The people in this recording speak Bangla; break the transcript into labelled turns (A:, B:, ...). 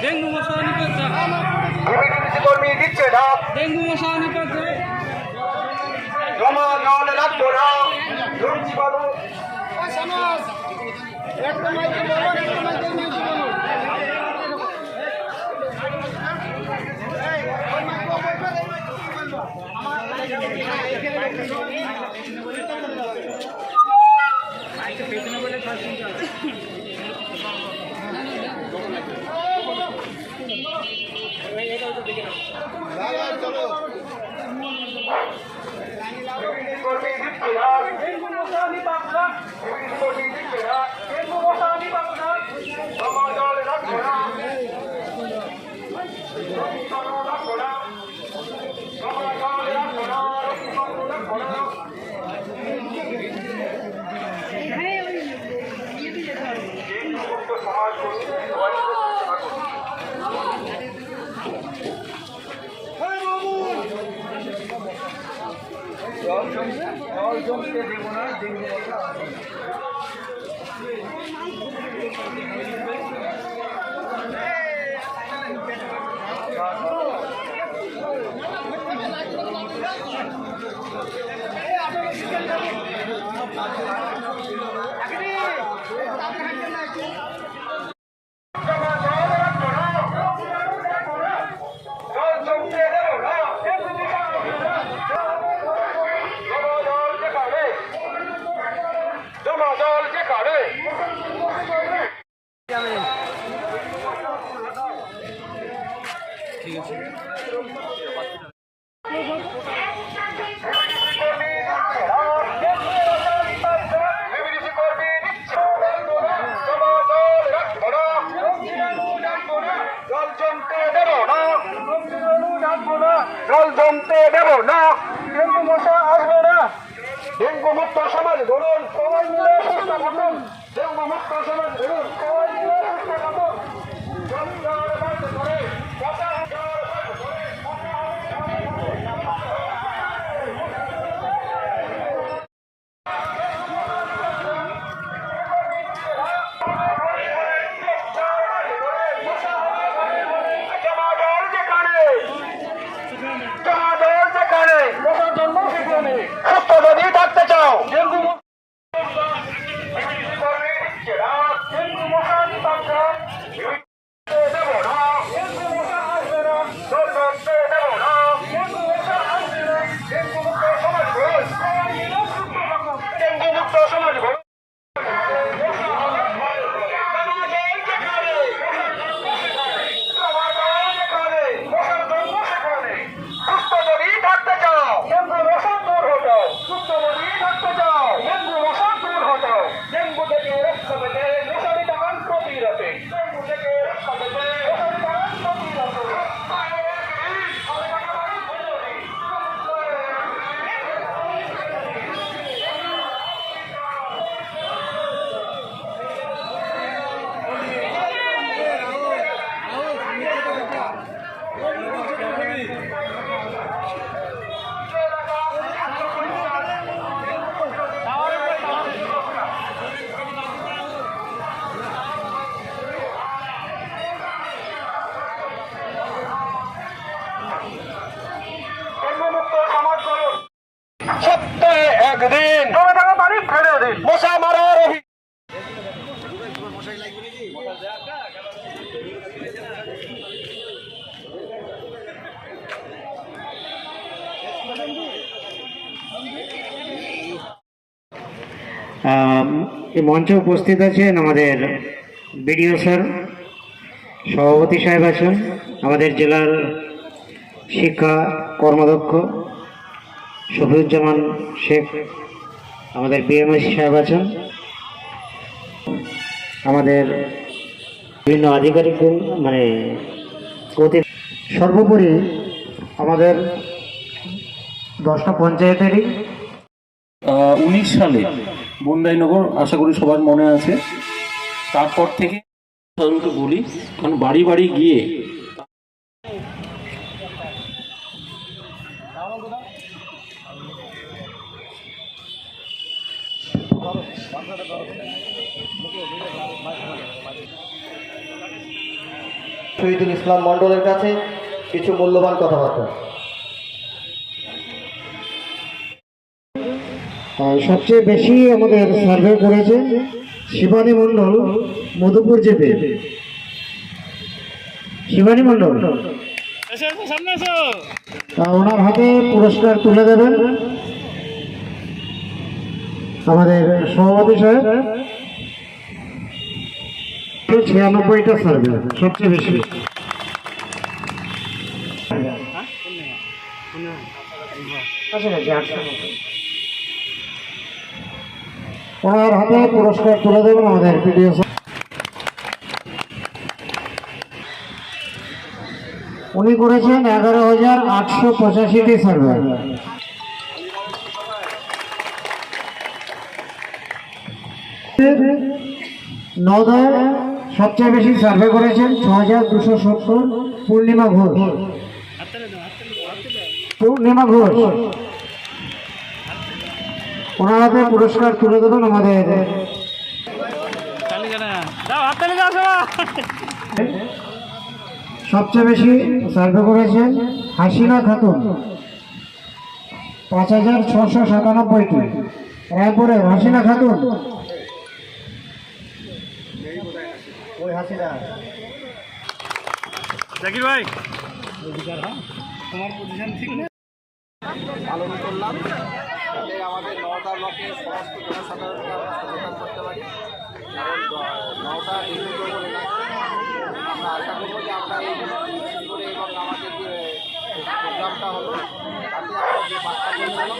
A: ডেঙ্গু মশা নিপাত
B: কর্মী দিচ্ছে ডাক,
A: ডেঙ্গু মশা নিপাত
B: জমা জল রাখবো না, লুচি বালু জল জমতে দেব না, ডেঙ্গু মশা আসবে না।
A: ঠিক আছে
B: জল জমতে দেব না, ডেঙ্গু মশা আসবে না। ডেঙ্গু মুক্ত সমাজ গড়ুন, সবাই মিলে চেষ্টা করুন। ডেঙ্গু মুক্ত সমাজ গড়ুন, সবাই মিলে চেষ্টা করুন। সুস্থ যদি থাকতে চাও, ডেঙ্গু মশা দেব না, ডেঙ্গু মশা আসবে না, জল জমতে দেব না, ডেঙ্গু মশা আসবে না। ডেঙ্গু মুক্ত সমাজ গড়ুন, ডেঙ্গু মুক্ত সমাজ গড়ুন। সুস্থ যদি থাকতে চাও, ডেঙ্গু মশা দূর হটাও। সুস্থ যদি থাকতে চাও, ডেঙ্গু মশা দূর হটাও। ডেঙ্গু থেকে রক্ষা পেতে মশারি টাঙান প্রতি রাতে। ডেঙ্গু থেকে রক্ষা পেতে মশারি টাঙান প্রতি রাতে। সপ্তাহে একদিন জমে থাকা পানি ফেলে দিন। মশা মারার
C: এই মঞ্চে উপস্থিত আছেন আমাদের বিডিও স্যার, সভাপতি সাহেব আছেন, আমাদের জেলার শিক্ষা কর্মদক্ষ শফিউজ্জামান শেখ, আমাদের বিএমএস সাহেব আছেন, আমাদের বিভিন্ন আধিকারিক মানে সর্বোপরি আমাদের 10টা পঞ্চায়েতেরই
D: 19 সালে বন্দাইনগর আশা করি সবার মনে আছে। তারপর থেকে সাধারণত বলি, কারণ বাড়ি বাড়ি গিয়ে
E: শহীদুল ইসলাম মণ্ডলের কাছে কিছু মূল্যবান কথাবার্তা।
C: সবচেয়ে বেশি আমাদের সার্ভে করেছে শিবানী মণ্ডল, মধুপুর জেপে। শিবানী মণ্ডল ওনার হাতে পুরস্কার তুলে দেবেন আমাদের সভাপতি সাহেব। 96টা সার্ভে সবচেয়ে বেশি। ওনার হাতে পুরস্কার তুলে দেবেন আমাদের পিডিও। উনি করেছেন 11,885টি সার্ভে। নওদায় সবচেয়ে বেশি সার্ভে করেছেন 6,270 পূর্ণিমা ঘোষ। পূর্ণিমা ঘোষ ওনার হাতে পুরস্কার তুলে দেবেন আমাদের। সবচেয়ে বেশি সার্ভে করেছেন হাসিনা খাতুন, 5,697টি। এরপরে হাসিনা খাতুন, ওই হাসিনা
A: জাকির ভাই তোমার পজিশন ঠিক না।
B: পালন করলাম, যাতে আমাদের নওদা ব্লকের সমস্ত জনসাধারণকে আমরা সচেতন করতে পারি। কারণ নওদা হিন্দু দুর্বল এলাকা, আমরা আশা করবো যে আমরা এই করে এবং আমাদের যে প্রোগ্রামটা হলো তাতে আমরা যে বার্তা পৌঁছালাম